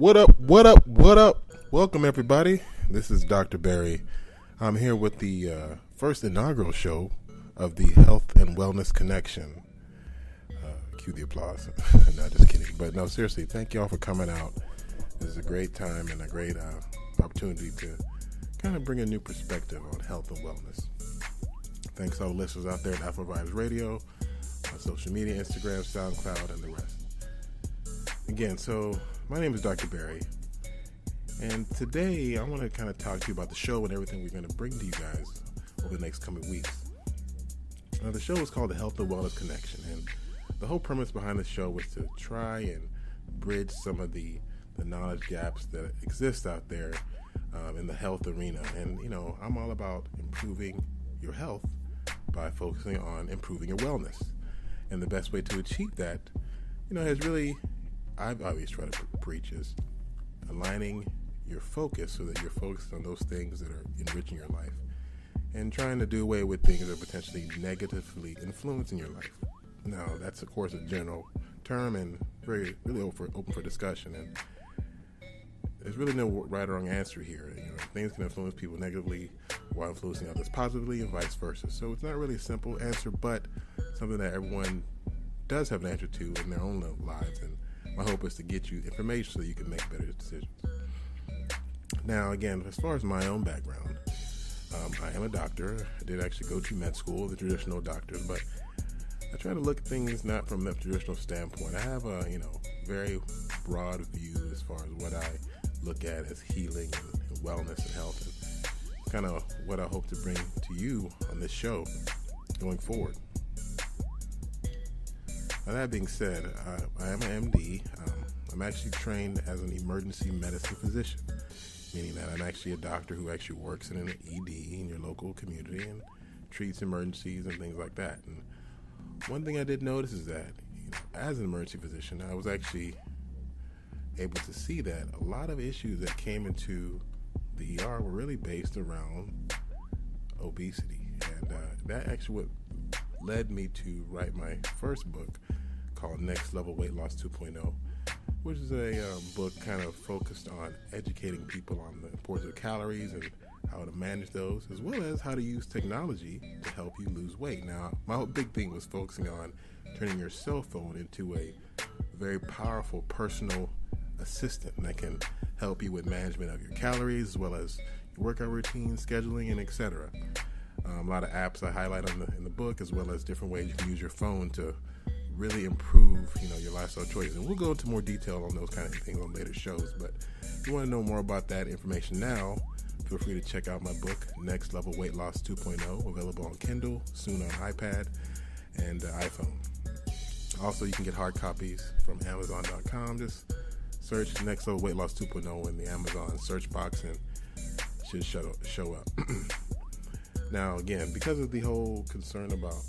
What up, what up, what up? Welcome, everybody. This is Dr. Barry. I'm here with the first inaugural show of the Health and Wellness Connection. Cue the applause. No, just kidding. But no, seriously, thank you all for coming out. This is a great time and a great opportunity to kind of bring a new perspective on health and wellness. Thanks to all the listeners out there at Afro Vibes Radio, on social media, Instagram, SoundCloud, and the rest. Again, so my name is Dr. Barry, and today I want to kind of talk to you about the show and everything we're going to bring to you guys over the next coming weeks. Now, the show is called the Health and Wellness Connection, and the whole premise behind the show was to try and bridge some of the knowledge gaps that exist out there in the health arena. And, you know, I'm all about improving your health by focusing on improving your wellness. And the best way to achieve that, you know, I've always tried to preach is aligning your focus so that you're focused on those things that are enriching your life and trying to do away with things that are potentially negatively influencing your life. Now, that's, of course, a general term and really open for discussion. And there's really no right or wrong answer here. You know, things can influence people negatively while influencing others positively and vice versa. So it's not really a simple answer, but something that everyone does have an answer to in their own lives. And my hope is to get you information so that you can make better decisions. Now, again, as far as my own background, I am a doctor. I did actually go to med school, the traditional doctors, but I try to look at things not from the traditional standpoint. I have a, very broad view as far as what I look at as healing and wellness and health, and kind of what I hope to bring to you on this show going forward. Now, that being said, I am an MD. I'm actually trained as an emergency medicine physician, meaning that I'm actually a doctor who actually works in an ED in your local community and treats emergencies and things like that. And one thing I did notice is that, as an emergency physician, I was actually able to see that a lot of issues that came into the ER were really based around obesity. And that actually what led me to write my first book called Next Level Weight Loss 2.0, which is a book kind of focused on educating people on the importance of calories and how to manage those, as well as how to use technology to help you lose weight. Now, my whole big thing was focusing on turning your cell phone into a very powerful personal assistant that can help you with management of your calories, as well as your workout routine, scheduling, and etc. A lot of apps I highlight in the book, as well as different ways you can use your phone to really improve, your lifestyle choices. And we'll go into more detail on those kind of things on later shows. But if you want to know more about that information now, feel free to check out my book, Next Level Weight Loss 2.0, available on Kindle, soon on iPad and iPhone. Also, you can get hard copies from Amazon.com. Just search Next Level Weight Loss 2.0 in the Amazon search box and it should show up. Now, again, because of the whole concern about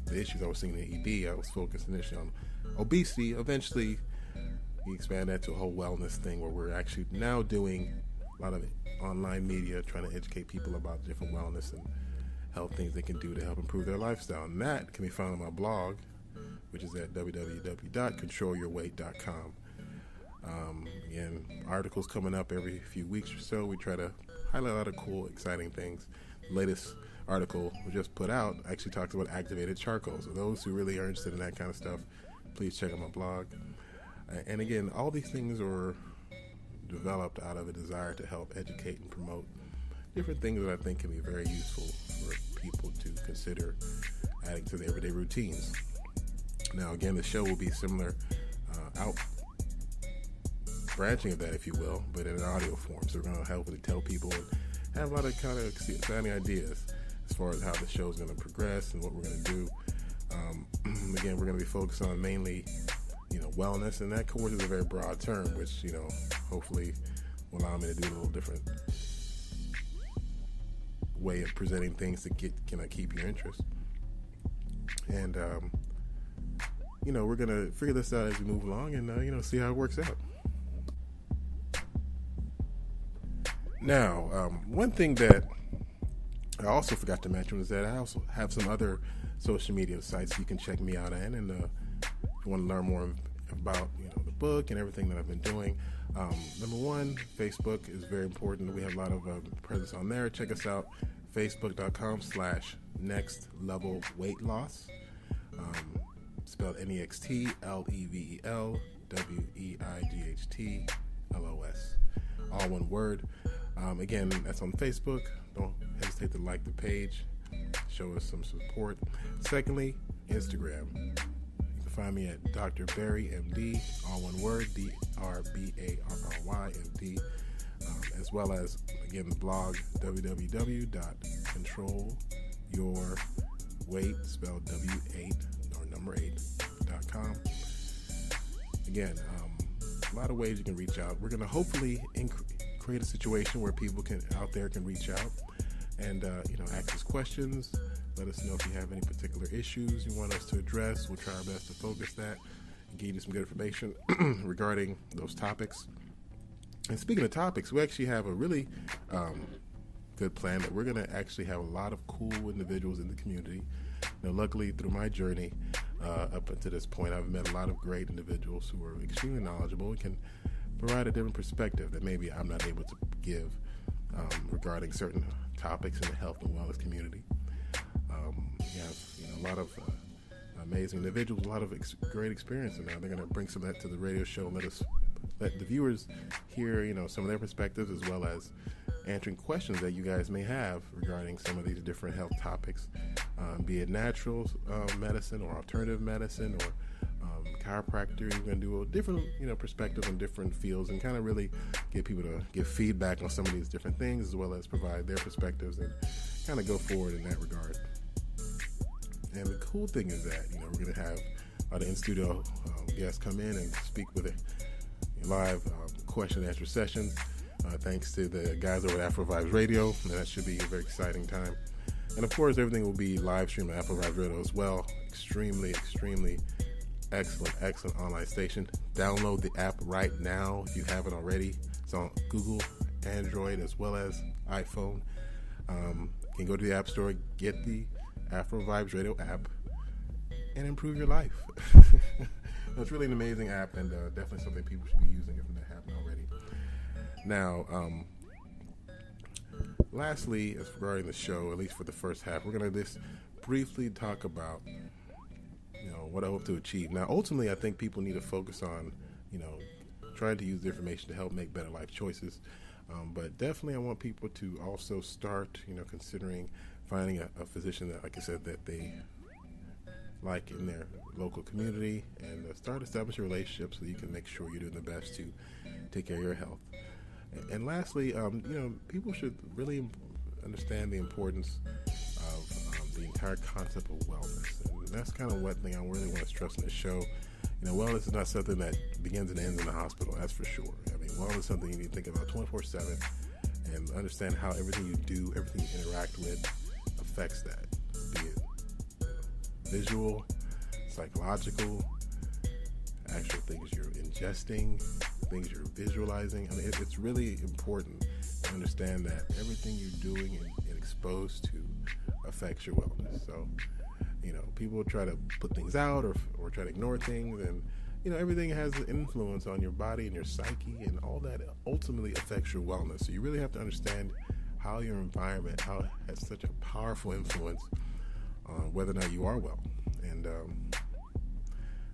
the issues I was seeing in the ED, I was focused initially on obesity. Eventually, we expanded that to a whole wellness thing where we're actually now doing a lot of online media trying to educate people about different wellness and health things they can do to help improve their lifestyle. And that can be found on my blog, which is at www.controlyourweight.com. Again, articles coming up every few weeks or so. We try to highlight a lot of cool, exciting things. The latest article we just put out actually talks about activated charcoal. So those who really are interested in that kind of stuff, please check out my blog. And again, all these things were developed out of a desire to help educate and promote different things that I think can be very useful for people to consider adding to their everyday routines. Now, again, the show will be similar, branching of that, if you will, but in an audio form. So we're going to help to tell people and have a lot of kind of exciting ideas as far as how the show is going to progress and what we're going to do. Again, we're going to be focused on mainly, wellness, and that, of course, is a very broad term, which, hopefully will allow me to do a little different way of presenting things to keep your interest. And, we're going to figure this out as we move along and, see how it works out. Now, one thing that I also forgot to mention was that I also have some other social media sites you can check me out at, and if you want to learn more about the book and everything that I've been doing. Number one, Facebook is very important. We have a lot of presence on there. Check us out, facebook.com/nextlevelweightloss. Spelled NEXTLEVELWEIGHTLOS. All one word. Again, that's on Facebook. Don't hesitate to like the page. Show us some support. Secondly, Instagram. You can find me at Dr. Barry MD, all one word, DRBARRYMD, as well as, again, the blog, www.controlyourweight, spelled W8, or number 8.com. Again, a lot of ways you can reach out. We're going to hopefully create a situation where people out there can reach out and ask us questions. Let us know if you have any particular issues you want us to address. We'll try our best to focus that and give you some good information regarding those topics. And speaking of topics, we actually have a really good plan that we're going to actually have a lot of cool individuals in the community. Luckily, through my journey up until this point, I've met a lot of great individuals who are extremely knowledgeable and can provide a different perspective that maybe I'm not able to give regarding certain topics in the health and wellness community. We have a lot of amazing individuals, a lot of great experience, and they're going to bring some of that to the radio show and let the viewers hear some of their perspectives, as well as answering questions that you guys may have regarding some of these different health topics, be it natural medicine or alternative medicine or chiropractor. You're going to do a different perspective on different fields and kind of really get people to give feedback on some of these different things, as well as provide their perspectives and kind of go forward in that regard. And the cool thing is that we're going to have a lot of in-studio guests come in and speak with a live question and answer sessions, thanks to the guys over at Afro Vibes Radio, and that should be a very exciting time. And of course, everything will be live streamed on Afro Vibes Radio as well. Extremely excellent online station. Download the app right now if you haven't already. It's on Google, Android, as well as iPhone. You can go to the App Store, get the Afro Vibes Radio app, and improve your life. It's really an amazing app, and definitely something people should be using if they haven't already. Now, lastly, as regarding the show, at least for the first half, we're going to just briefly talk about what I hope to achieve. Now, ultimately, I think people need to focus on, trying to use the information to help make better life choices. But definitely I want people to also start, considering finding a physician that, like I said, that they like in their local community, and start establishing relationships so you can make sure you're doing the best to take care of your health. And lastly, people should really understand the importance of the entire concept of wellness. And that's kind of one thing I really want to stress in this show. Wellness is not something that begins and ends in the hospital, that's for sure. I mean, wellness is something you need to think about 24/7 and understand how everything you do, everything you interact with affects that, be it visual, psychological, actual things you're ingesting, things you're visualizing. I mean, it's really important to understand that everything you're doing and exposed to affects your wellness. So, people try to put things out or try to ignore things, and everything has an influence on your body and your psyche, and all that ultimately affects your wellness. So you really have to understand how your environment, how it has such a powerful influence on whether or not you are well. And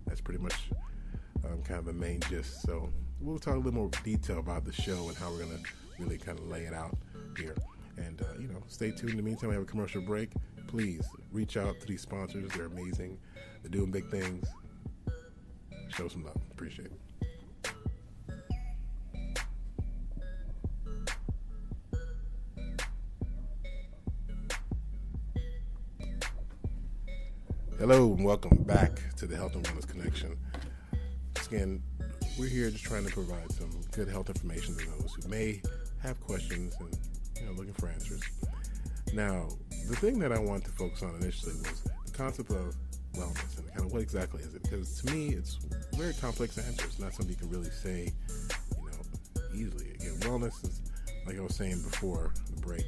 that's pretty much kind of the main gist. So we'll talk a little more detail about the show and how we're going to really kind of lay it out here. And, stay tuned. In the meantime, we have a commercial break. Please reach out to these sponsors. They're amazing. They're doing big things. Show some love. Appreciate it. Hello, and welcome back to the Health and Wellness Connection. Again, we're here just trying to provide some good health information to those who may have questions and looking for answers. Now, the thing that I wanted to focus on initially was the concept of wellness and kind of what exactly is it? Because to me, it's a very complex answer. It's not something you can really say, easily. Again, wellness is, like I was saying before the break,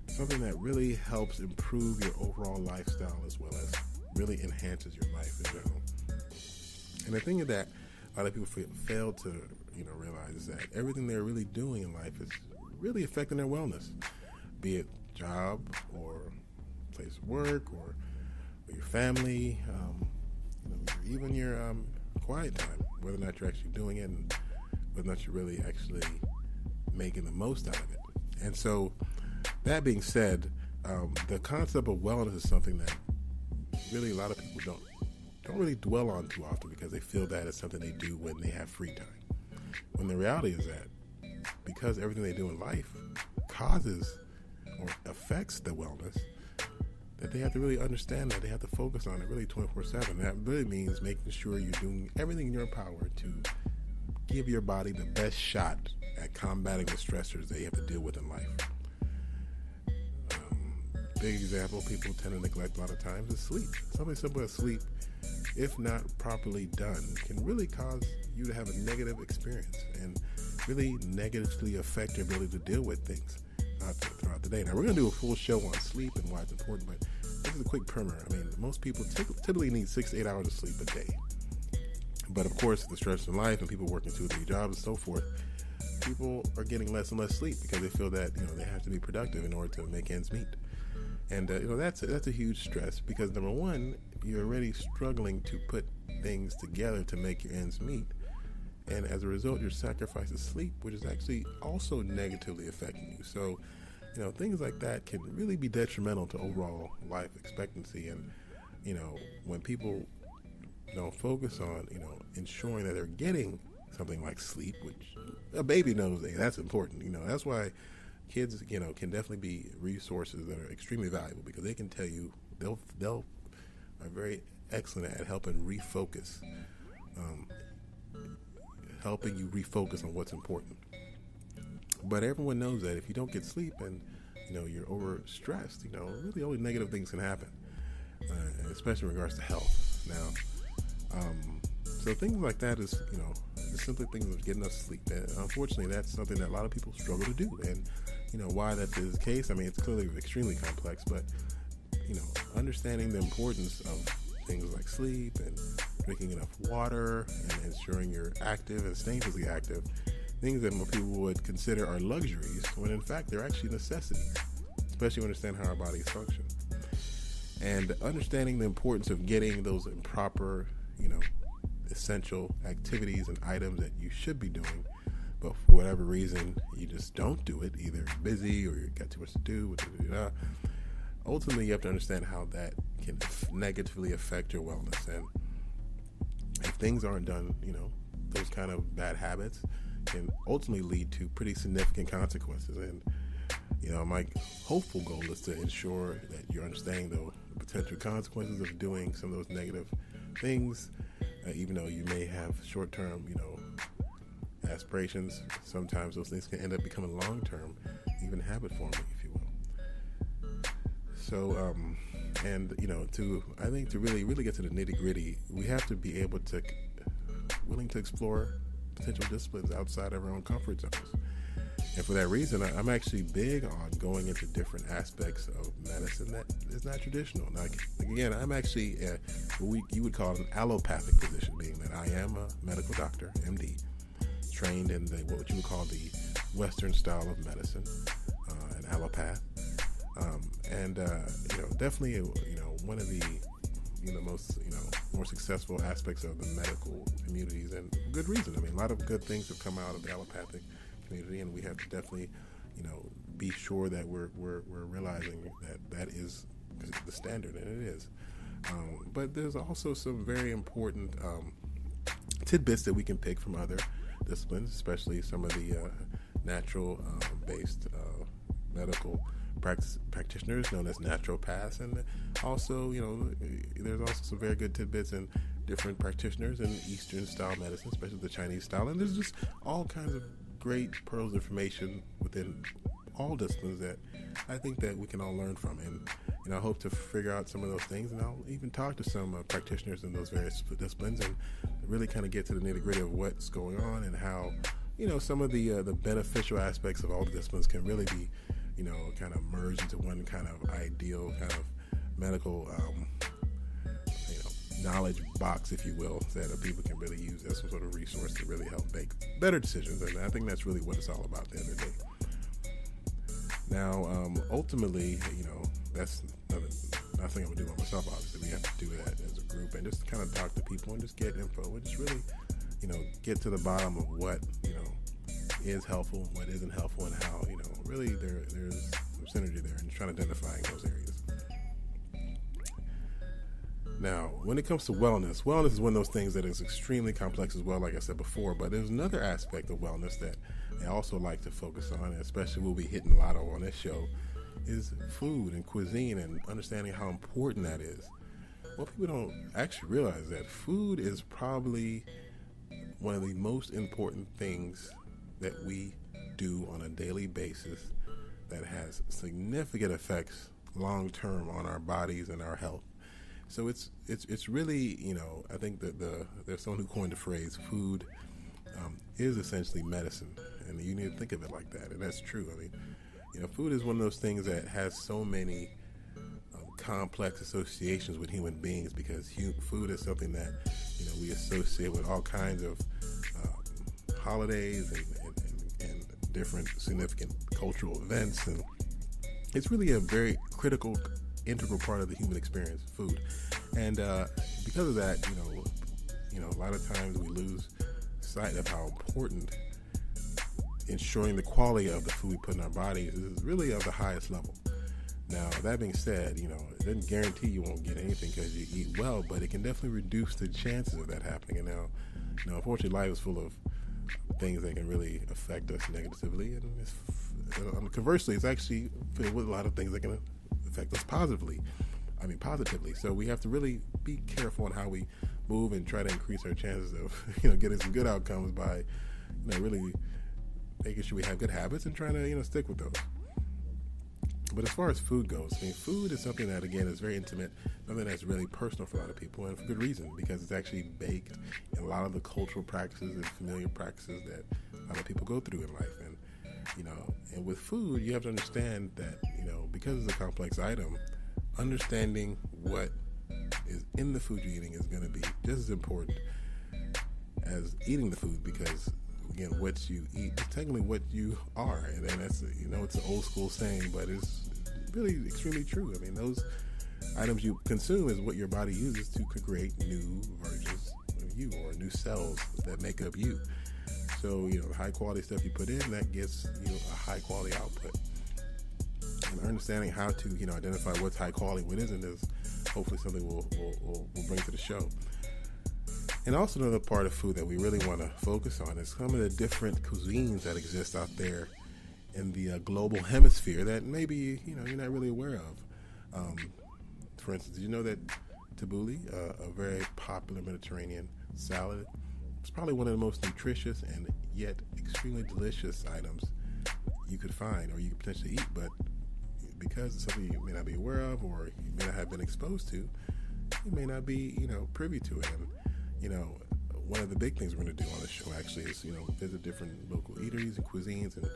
something that really helps improve your overall lifestyle, as well as really enhances your life in general. And the thing is that a lot of people fail to, realize that everything they're really doing in life is really affecting their wellness, be it job or place of work or your family, even your quiet time, whether or not you're actually doing it and whether or not you're really actually making the most out of it. And so, that being said, the concept of wellness is something that really a lot of people don't really dwell on too often because they feel that it's something they do when they have free time. When the reality is that because everything they do in life causes or affects the wellness, that they have to really understand that they have to focus on it really 24/7. That really means making sure you're doing everything in your power to give your body the best shot at combating the stressors that you have to deal with in life. Big example people tend to neglect a lot of times is sleep. Something simple as sleep, if not properly done, can really cause you to have a negative experience and really negatively affect your ability to deal with things throughout the day. Now, we're going to do a full show on sleep and why it's important, but this is a quick primer. I mean, most people typically need 6 to 8 hours of sleep a day. But of course, the stress in life and people working 2 or 3 jobs and so forth, people are getting less and less sleep because they feel that they have to be productive in order to make ends meet. And that's a huge stress because number one, you're already struggling to put things together to make your ends meet, and as a result, you're sacrificing sleep, which is actually also negatively affecting you. So, things like that can really be detrimental to overall life expectancy. And when people don't focus on ensuring that they're getting something like sleep, which a baby knows that's important. That's why kids, can definitely be resources that are extremely valuable because they can tell you they'll are very excellent at helping refocus, helping you refocus on what's important. But everyone knows that if you don't get sleep and you're overstressed, really only negative things can happen, especially in regards to health. Now, so things like that is the simple things of getting enough sleep. And unfortunately, that's something that a lot of people struggle to do. And why that is the case, I mean, it's clearly extremely complex, but understanding the importance of things like sleep and drinking enough water and ensuring you're active and staying physically active, things that most people would consider are luxuries, when in fact they're actually necessities, especially when you understand how our bodies function. And understanding the importance of getting those proper, essential activities and items that you should be doing, but for whatever reason you just don't do it, either you're busy or you got too much to do, ultimately you have to understand how that can negatively affect your wellness. And if things aren't done, those kind of bad habits can ultimately lead to pretty significant consequences. And my hopeful goal is to ensure that you're understanding the potential consequences of doing some of those negative things, even though you may have short-term, aspirations. Sometimes those things can end up becoming long-term, even habit-forming, if you will. So, I think to really get to the nitty-gritty, we have to be willing to explore potential disciplines outside of our own comfort zones. And for that reason, I'm actually big on going into different aspects of medicine that is not traditional. Like again, I'm actually what you would call an allopathic physician, being that I am a medical doctor, MD, trained in what you would call the Western style of medicine, an allopath, and definitely one of the most more successful aspects of the medical communities, and good reason. I mean, a lot of good things have come out of the allopathic community, and we have to definitely be sure that we're realizing that is the standard, and it is. But there's also some very important tidbits that we can pick from other disciplines, especially some of the natural based medical practitioners known as naturopaths, and also there's also some very good tidbits in different practitioners in Eastern style medicine, especially the Chinese style, and there's just all kinds of great pearls of information within all disciplines that I think that we can all learn from. And I hope to figure out some of those things, and I'll even talk to some practitioners in those various disciplines and really kind of get to the nitty-gritty of what's going on and how some of the beneficial aspects of all the disciplines can really be kind of merged into one kind of ideal kind of medical knowledge box, if you will, that people can really use as some sort of resource to really help make better decisions. And I think that's really what it's all about at the end of the day. Now, ultimately, that's nothing I would do by myself. Obviously, we have to do that as a group and just kind of talk to people and just get info and just really, get to the bottom of what, is helpful, what isn't helpful, and how, really there's some synergy there and trying to identify those areas. Now, when it comes to wellness is one of those things that is extremely complex as well, like I said before, but there's another aspect of wellness that I also like to focus on, and especially we'll be hitting a lot on this show, is food and cuisine and understanding how important that is. Well, people don't actually realize that food is probably one of the most important things that we do on a daily basis that has significant effects long-term on our bodies and our health. So it's really, I think that there's someone who coined the phrase food is essentially medicine, and you need to think of it like that, and that's true. I mean, food is one of those things that has so many complex associations with human beings because food is something that, we associate with all kinds of holidays and different significant cultural events, and it's really a very critical, integral part of the human experience, food. And because of that, a lot of times we lose sight of how important ensuring the quality of the food we put in our bodies is really of the highest level. Now, that being said, it doesn't guarantee you won't get anything because you eat well, but it can definitely reduce the chances of that happening. And now, unfortunately, life is full of things that can really affect us negatively, and conversely, it's actually filled with a lot of things that can affect us positively. So we have to really be careful on how we move and try to increase our chances of, getting some good outcomes by, really making sure we have good habits and trying to, stick with those. But as far as food goes, food is something that, again, is very intimate, something that's really personal for a lot of people, and for good reason, because it's actually baked in a lot of the cultural practices and familiar practices that a lot of people go through in life. And, and with food, you have to understand that, because it's a complex item, understanding what is in the food you're eating is going to be just as important as eating the food, because again, what you eat is technically what you are, and that's it's an old school saying, but it's really extremely true. Those items you consume is what your body uses to create new versions of you or new cells that make up you. So high quality stuff you put in, that gets a high quality output. And understanding how to identify what's high quality, what isn't, is hopefully something we'll bring to the show. And also another part of food that we really want to focus on is some of the different cuisines that exist out there in the global hemisphere that maybe you're not really aware of. For instance, did you know that tabbouleh, a very popular Mediterranean salad, is probably one of the most nutritious and yet extremely delicious items you could find or you could potentially eat, but because it's something you may not be aware of or you may not have been exposed to, you may not be privy to it. And one of the big things we're going to do on this show actually is, visit different local eateries and cuisines and,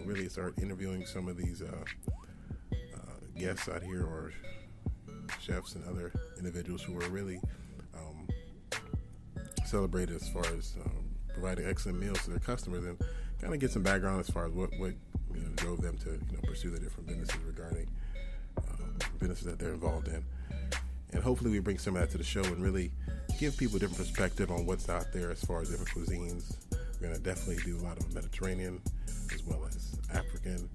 really start interviewing some of these guests out here or chefs and other individuals who are really celebrated as far as providing excellent meals to their customers, and kind of get some background as far as what drove them to pursue the different businesses regarding businesses that they're involved in. And hopefully we bring some of that to the show and really give people a different perspective on what's out there as far as different cuisines. We're going to definitely do a lot of Mediterranean as well as African,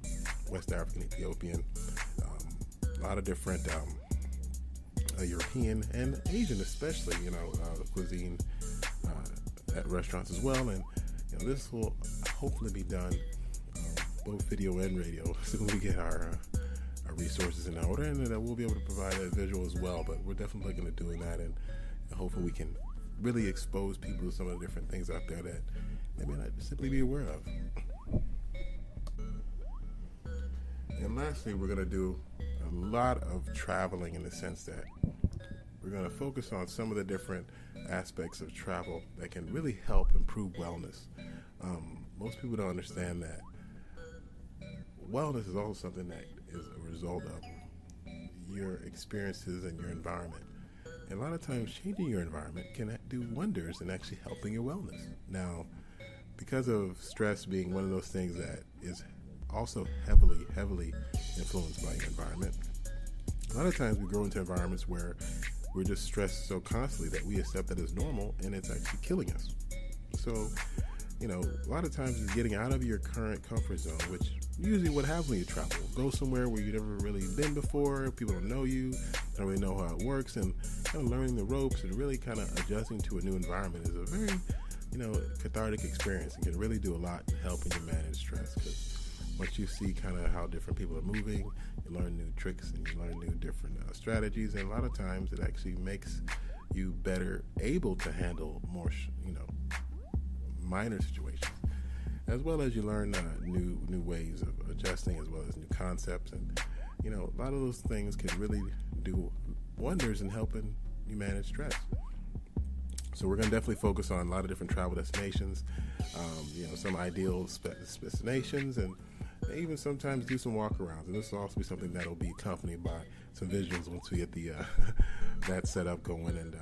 West African, Ethiopian, a lot of different European and Asian especially, cuisine at restaurants as well. And this will hopefully be done both video and radio so we get our resources in order, and that we'll be able to provide a visual as well. But we're definitely looking at doing that, and hopefully we can really expose people to some of the different things out there that they may not simply be aware of. And lastly, we're going to do a lot of traveling in the sense that we're going to focus on some of the different aspects of travel that can really help improve wellness. Most people don't understand that wellness is also something that is a result of your experiences and your environment. And a lot of times changing your environment can do wonders in actually helping your wellness. Now, because of stress being one of those things that is also heavily influenced by your environment, a lot of times we grow into environments where we're just stressed so constantly that we accept that as normal, and it's actually killing us. So, a lot of times it's getting out of your current comfort zone, which usually what happens when you travel. Go somewhere where you've never really been before, people don't know you, don't really know how it works, and kind of learning the ropes and really kind of adjusting to a new environment is a very, cathartic experience, and can really do a lot in helping you manage stress. Because once you see kind of how different people are moving, you learn new tricks and you learn new different strategies, and a lot of times it actually makes you better able to handle more, minor situations, as well as you learn new ways of adjusting, as well as new concepts. And a lot of those things can really do wonders in helping you manage stress. So we're going to definitely focus on a lot of different travel destinations, some ideal destinations, and even sometimes do some walkarounds. And this will also be something that will be accompanied by some visuals once we get the that setup going. And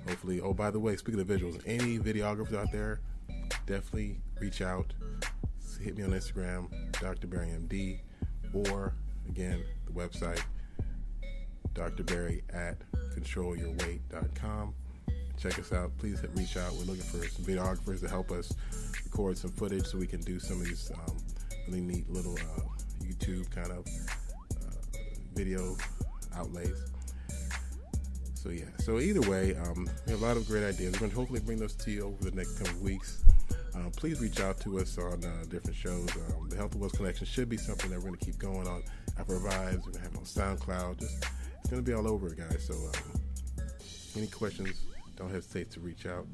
hopefully, oh, by the way, speaking of visuals, any videographers out there, definitely reach out. Hit me on Instagram, DrBarryMD, or again, the website, drbarry@controlyourweight.com. Check us out. Please reach out. We're looking for some videographers to help us record some footage so we can do some of these really neat little YouTube kind of video outlays. So yeah. So either way, we have a lot of great ideas. We're going to hopefully bring those to you over the next couple of weeks. Please reach out to us on different shows. The Health and Wellness Connection should be something that we're going to keep going on. Afro Vibes, we're going to have it on SoundCloud. It's going to be all over, guys. So any questions, don't hesitate to reach out.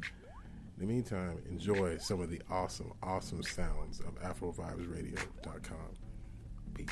In the meantime, enjoy some of the awesome sounds of AfroVibesRadio.com. Peace.